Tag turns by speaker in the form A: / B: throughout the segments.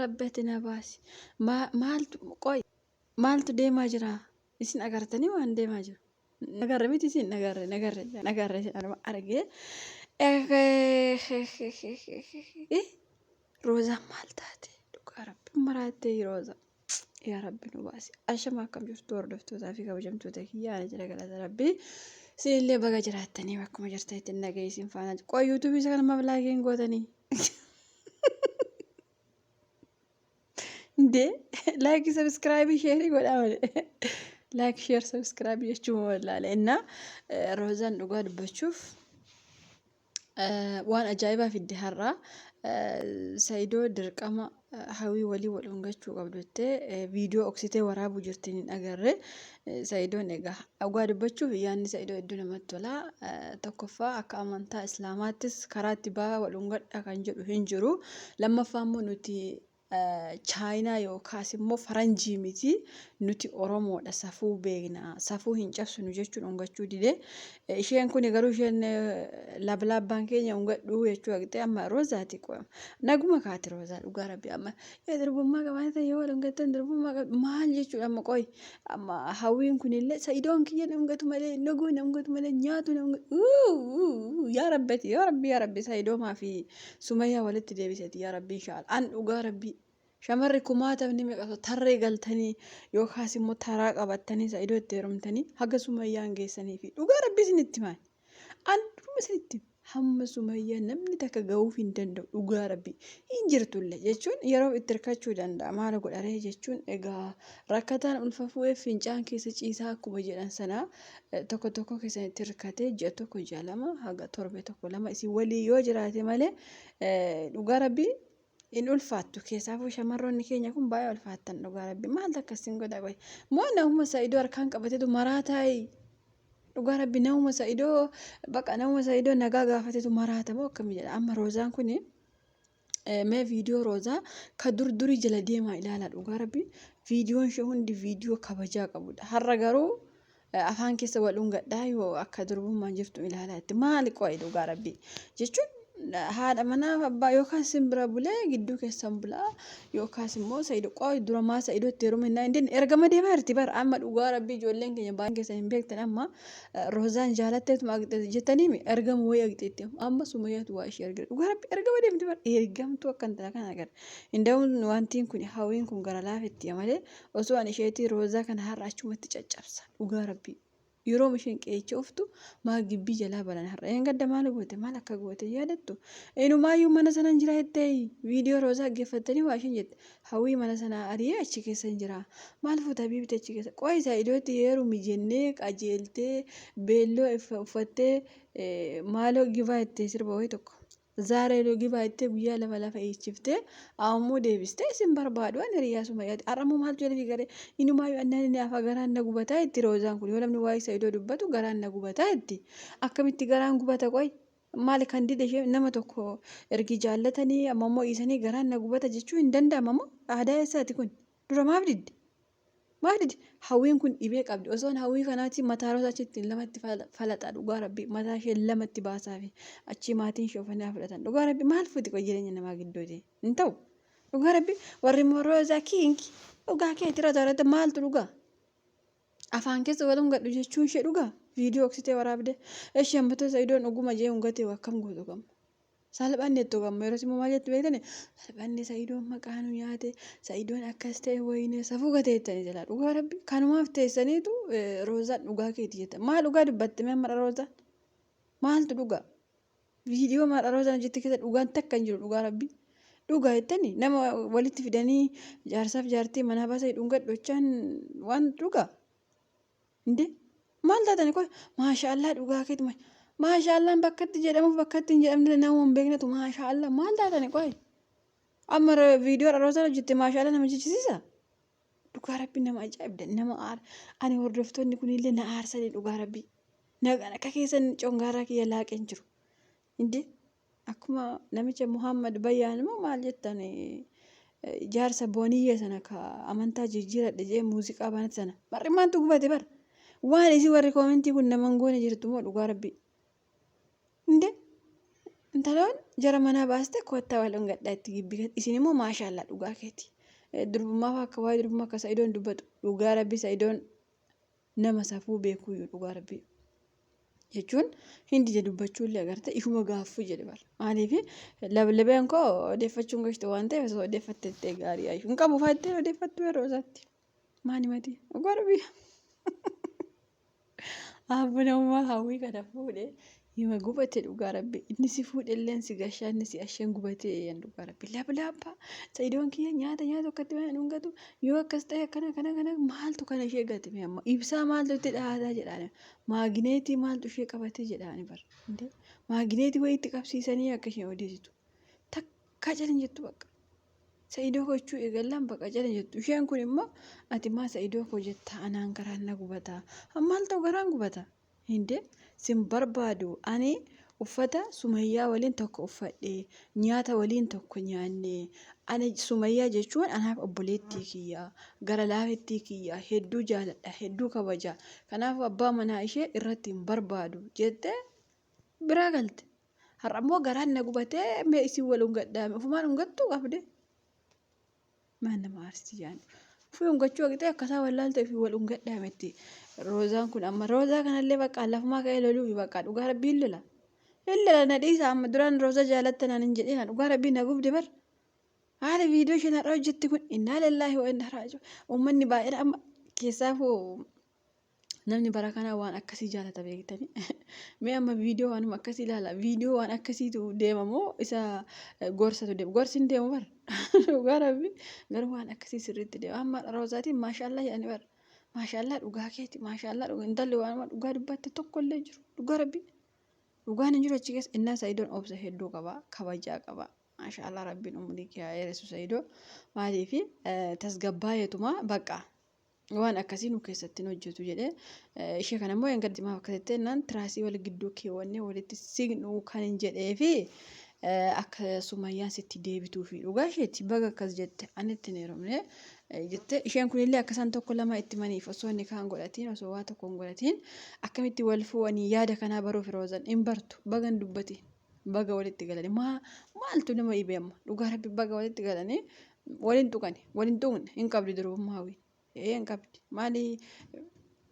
A: rabbeetina baasi. Maaltu deemaa jira? Isin agartanii waan deemaa jiru? Nagarre miti isin nagarre anuma argee. Roozaan maal taate? Dhugaa rabbi maraattee Rooza. Yaa rabbi nu baasi. Ashama akkam jirtu hordoftootaa fi kabajamtoota kiyyaa jira galata rabbi. Siinillee baga jiraattanii bakkuma jirtanitti nagahee isin faana. Qoy yuutuubii isa kana mablaagiin gootanii. Ndee like subscribe share godhaa malee. Like share subscribe jechuun wallaalee. Innaa Roozaan dhugaa dubbachuuf waan ajaa'ibaa fidde har'aa. Saayidoo dirqama hawwii walii wal hungachuu qabduttee viidiyoo oksitee waraabuu jirtiin hin agarre. Saayidoon egaa dhugaa dubbachuuf yaadni Saayidoo hedduu namatti tola. Tokkoffaa akka amantaa Islaamaattis karaatti ba'aa wal hungadha kan jedhu hin jiru. Lammaffaa immoo nuti Chaayinaa yookaas immoo Faranjii miti nuti Oromoodha safuu beekna safuu hin cabsinu jechuun hungachuu didee. Isheen kun garuu isheen lablaabbaan keenya hungadhuu jechuu haqxee amma Roozaati qo'ama. Naguma kaati Roozaa dhugaa rabbi amma dirbummaa qabaata yoo wal hungattan dirbummaa maal jechuudha amma qoy amma hawwiin kunillee Saayidoon kiyya na hungatu malee naguu na hungatu malee nyaatu na hungatu yaa rabbi Saayidoomaa fi Sumayyaa walitti deebisati yaa rabbi inshaAllah an dhugaa rabbi. Shamarri kumaatamni meeqa tarree galtanii yookaas immoo taraa qabattanii Saayidoo itti heerumtanii haga Sumayyaan geessanii fi dhugaa rabbi isinitti maali? Anduma isinitti hamma Sumayyaa namni takka ga'uuf hin danda'u dhugaa rabbi hin jirtullee jechuun yeroo itti hirkachuu danda'a maal godharee jechuun egaa rakkataan ulfa fu'ee fincaan keessa ciisaa akkuma jedhan sana tokko keessanitti hirkatee ji'a tokko ji'a lama haga torbe tokko lama isin walii yoo jiraate malee dhugaa rabbi. In ulfaattu keessaafuu shamarroonni keenya kun baay'ee ulfaattan dhugaa rabbi maal akkasiin godha qoy moo namuma Saayidoo harkaan qabateetu maraataa dhugaa rabbi namuma Saayidoo nagaa gaafateetu maraata moo akkami jedha amma Roozaan kun mee viidiyoo Roozaa ka durii jala deemaa ilaala dhugaa rabbi viidiyoon ishee hundi viidiyoo kabajaa qabudha har'a garuu afaan keessa wal hungadhaa yoo akka durbummaan jirtu ilaalaa itti maali qoy dhugaa rabbi jechuun. Haadha manaa abbaa yookaan simbira bulee gidduu keessan bulaa yookaas immoo Saayidoo qoy duramaa Saayidoo itti heerume hin ergama deemaa jirti bara amma dhugaa rabbii ijoolleen keenya baay'een keessan hin beektan amma Roozaan jaalatteetuma jettanii ergama wayii agixeetti amma Sumayyaatu waa ishee ergama dhugaa rabbii ergama deemti bara ergamtuu akkan tana kan agarra. Indaa'uun wantiin kun hawwiin kun gara laafetti malee osoo an isheetii Roozaa kana har'a achumatti caccabsa dhugaa rabbii. Yeroo isheen qeecha oftu maa gibbii jalaa balan har'a een gadda maal goote maal akka goote yaadattu eenyumaayyuu mana sana jira jettee viidiyoo Roozaa geeffattanii waa isheen jette hawwii mana sana ari'ee achi keessa jira maal fuutaa biibite achi keessa qoy Saayidootti heeru mijennee qajeeltee beelloo uffattee maaloo gibaa jettee sirba wayii tokko zaaree gibaa jettee guyyaa lafa eechiftee ammoo deebistee isin barbaadu waan hiriyaa Sumayyaati har'ammoo maal jedhanii garee inumaayyuu annaan afa garaan na gubataa itti Roozaan kun yoo namni waa'ee Saayidoo dubbatu garaan na gubataa itti akkamitti garaan gubata qoy maali kan dide ishee nama tokko ergi jaallatanii ammoo dhiisanii garaan na gubata jechuu hin danda'amu moo aadaa eessaati kun dura maaf didde hawwiin kun dhibee qabdi osoon hawwii kanaatti mataa Roozaa achitti lamatti falaxaa dhugaa rabbi mataa ishee lamatti baasaa fi achi maatiin ishee uffatanii fudhatan dhugaa rabbi maal fuuti qoy jireenya namaa gidduuti hin ta'u dhugaa rabbi warri immoo Roozaa kiinki dhugaa keetti Roozaa maaltu dhugaa afaan keessa wal hungadhu jechuun ishee dhugaa viidiyoo oksitee waraabde ishee ammatoo Saayidoon dhuguma jee hungatee akkam gootu qabna. Salphanne itti gamma yeroo immoo maal jettu beektani salphanne Saayidoon maqaanu nyaate Saayidoon akkas ta'e wayine safuu gateettanii jala dhugaa rabbi kanumaaf teessaniitu Roozaan dhugaa keetti jetta maal dhugaa dubbatte mee mara Roozaan maaltu dhugaa viidiyoo mara Roozaan jetti keessa dhugaan takka hin jiru dhugaa rabbi dhugaa jettanii nama walitti fidanii jaarsaaf jaartii mana baasee dhungadhochaan waan dhugaa indee maal taatani qoy maashaallah dhugaa keetti maashaallaan bakkatti jedhamuuf bakkatti hin jedhamne nama hin beeknetu maashaallah maal taatani qoy amma viidiyoo Roozaan hojjette maashaallah nama jechisiisa dhugaa rabbi nama ajaa'ibda nama ani hordoftoonni kunillee na aarsanii dhugaa rabbi akka keessan congaaraa kiyya laaqeen jiru indee akkuma namicha Muhammad Bayyaan immoo maal jettan jaarsa booniyyee sana ka amantaa jijjiiradhe jee muuziqaa banate sana barri maantu gubate bara waan isii warri koomentii kun naman goone jirtu moo dhugaa rabbi indee intaloon jara manaa baaste kottaa wal gadhaa itti gibbii isin immoo maashaallah dhugaa keeti. Durbummaaf akka waa'ee durbummaa akka Sa'idoon dubbatu dhugaa rabbi Sa'idoon nama safuu beekuyyuu dhugaa rabbi jechuun hindi dubbachuullee agartee ishuma gaaffuu jedhe bara maaliif lablabeen koo odeeffachuun gashte waan ta'eef osoo odeeffattee gaarii ayyuu hin qabu faayittee odeeffattu yeroo isaatti maani mati dhugaa rabbi abbunamummaa hawwii kana fuudhee hima gubate dhugaa rabbi inni si fuudhelleen si gashaa inni si asheen gubatee yan dhugaa rabbi lablaabbaa Sa'idoon kiyya nyaata akkatti waan dhungatu yoo akkas ta'e kana maaltu kana ishee gate amma ibsaa maaltu itti dhahaataa jedhaan maagineetii maaltu ishee qabatee jedhaan bar inde maagineetii wayii itti qabsiisanii akka isheen odeessitu takka jalan jettu bakka Sa'idoo gochuu eegallaan bakka jalan jettu isheen kun immoo ati maa Sa'idoo koo jetta anaan garaan na gubataa maal ta'u garaan gubataa inde sin barbaadu ani uffata Sumayyaa waliin tokko uffadhee nyaata waliin tokko nyaannee ani Sumayyaa jechuun anaaf obboleettii kiyyaa gara laafettii kiyyaa hedduu jaaladha hedduu kabaja kanaaf abbaa manaa ishee irratti hin barbaadu jettee biraa galte har'a immoo garaan na gubatee mee isin wal hungadhaame ofumaan hungattuu qabde maan nama aarsi jaanu ofii hungachuu agitee akkasaa wallaaltee ofii wal hungadhaametti roozaan kun amma roozaa kanallee bakka lafumaa ka'ee loluufi bakka dhugaa rabbiin lola na dhiisa amma duraan rooza jaalatta naan hin jedhina dhugaa rabbiin na gubde bar haala viidiyoo isheen har'a hojjetti kun innaa lillaahi wa innaa raaji'uun uummanni baay'een amma keessaafuu namni bara kanaa waan akkasii jaalata beektanii mee amma viidiyoo waanuma akkasii ilaala viidiyoo waan akkasiitu deemamoo isa gorsatu deema gorsi hin deemu bar dhugaa rabbi garuu waan akkasii sirriitti deema amma roozaatiin maashaallah jedhani bar maashaallah dhugaa keeti maashaallah dhugaa intalli waan dhugaa dubbatte tokkollee jiru dhugaa rabbi dhugaan hin jiru achi keessa innaa Sa'idoon obsa hedduu qaba kabajaa qaba maashaallah rabbiin umurii kee haa dheeressu Sa'idoo maaliif tasgabbaayeetuma bakka waan akkasii nu keessatti hojjetu jedhee ishee kana immoo engaddi maaf akkasitti naan tiraasii wal gidduu keewwannee walitti siqnu kan hin jedhee fi akka Sumayyaan sitti deebituu fi dhugaa isheetti baga akkas jette anitti hin heerumne jette isheen kunillee akkasaan tokko lama itti maniif osoo inni kaan godhatiin osoo waa tokko hin godhatiin akkamitti wal fuudhanii yaada kanaa baruuf roozan hin bartu bagan dubbati baga walitti galanii maaltu nama dhibee amma dhugaa rabbi baga walitti galanii waliin tuqne hin qabdi durbummaa hawwii hin qabdi maali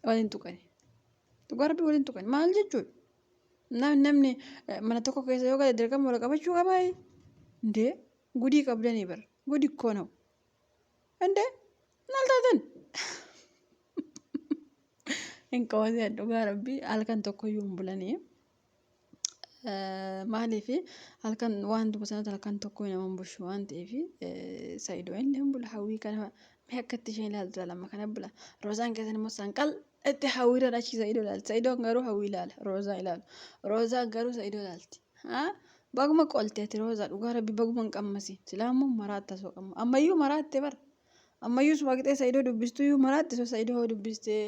A: waliin tuqani dhugaa rabbi waliin tuqani maal jechuudha namni mana tokko keessa yoo gale dirqama wal qabachuu qabaa indee gudii qabdanii bar gudi koo na'u indee maal taatan hin qabatee dhugaa rabbi halkan tokkoyyuu hin bulanii maaliif halkan waan duba sanatti halkan tokko nama hin bushu waan ta'eef Sa'idoo illee hin bula hawwii kana akkatti isheen ilaaltu lama kana bula roozaan keessan immoo sanqal itti hawwiirra achi Sa'idoo ilaalti Sa'idoon garuu hawwii ilaala roozaa ilaalu roozaan garuu Sa'idoo ilaalti baguma qolteeti roozaa dhugaa rabbi baguma hin qammasi silaammoo maraatta soo qamma ammayyuu maraatte bar ammayyuu suma qixee Sa'idoo dubbistuyyuu maraatte soo Sa'idoo dubbistee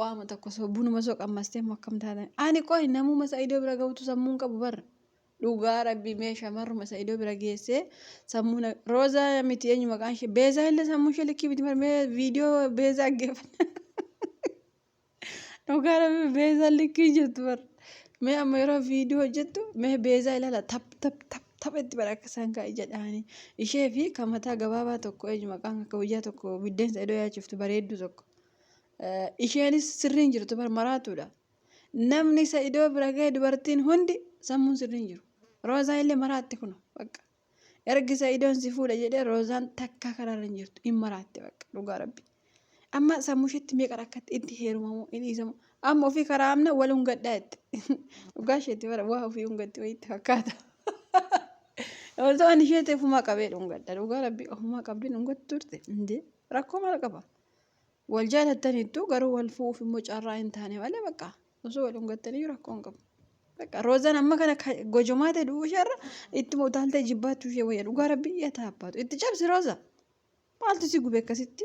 A: waama tokko soo bunuma soo qammastee immoo akkam taatan ani qohi namuma Sa'idoo bira ga'utu sammuun qabu bar dhugaa rabbi mee shamarruma Sa'idoo bira geessee sammuun roozaa miti eenyu maqaan ishee beezaa illee sammuun ishee likkii biti mee viidiyoo beezaa geeffanna dhugaa rabbi beezaa likkii jirtu bar mee amma yeroo viidiyoo hojjettu mee beezaa ilaala taphetti bara akka isaan kaa'e jedhaanii ishee fi kan mataa gabaabaa tokko eenyu maqaan akka guyyaa tokko biddeen Sa'idoo yaachiftu bareeddu tokko isheenis sirriin jirtu bar maraatuudha namni Sa'idoo bira ga'e dubartiin hundi sammuun sirriin jiru roozaa illee maraatti kun bakka ergi Sa'idoon si fuudha jedhee roozaan takka karaarra hin jirtu hin maraatte bakka dhugaa rabbi amma sammuu isheetti meeqa rakkatti itti heerumamoo inni isamu amma ofii karaa amna wal hungadhaa itti dhugaa isheetti bara waa ofii hungatti wayitti fakkaata waan ishee teefumaa qabee hungadha dhugaa rabbi ofumaa qabdiin hungattu turte indee rakkoo maal qaba wal jaalattaniittu garuu wal fuuf immoo carraa hin taane malee bakka osoo wal hungattanii rakkoo hin qabu bakka roozaan amma kana gojomaa ta'e du'uu isheerra itti utaaltee jibbaattuu ishee wayya dhugaa rabbi iyya taaphaatu itti cabsi rooza maaltu si gube akkasitti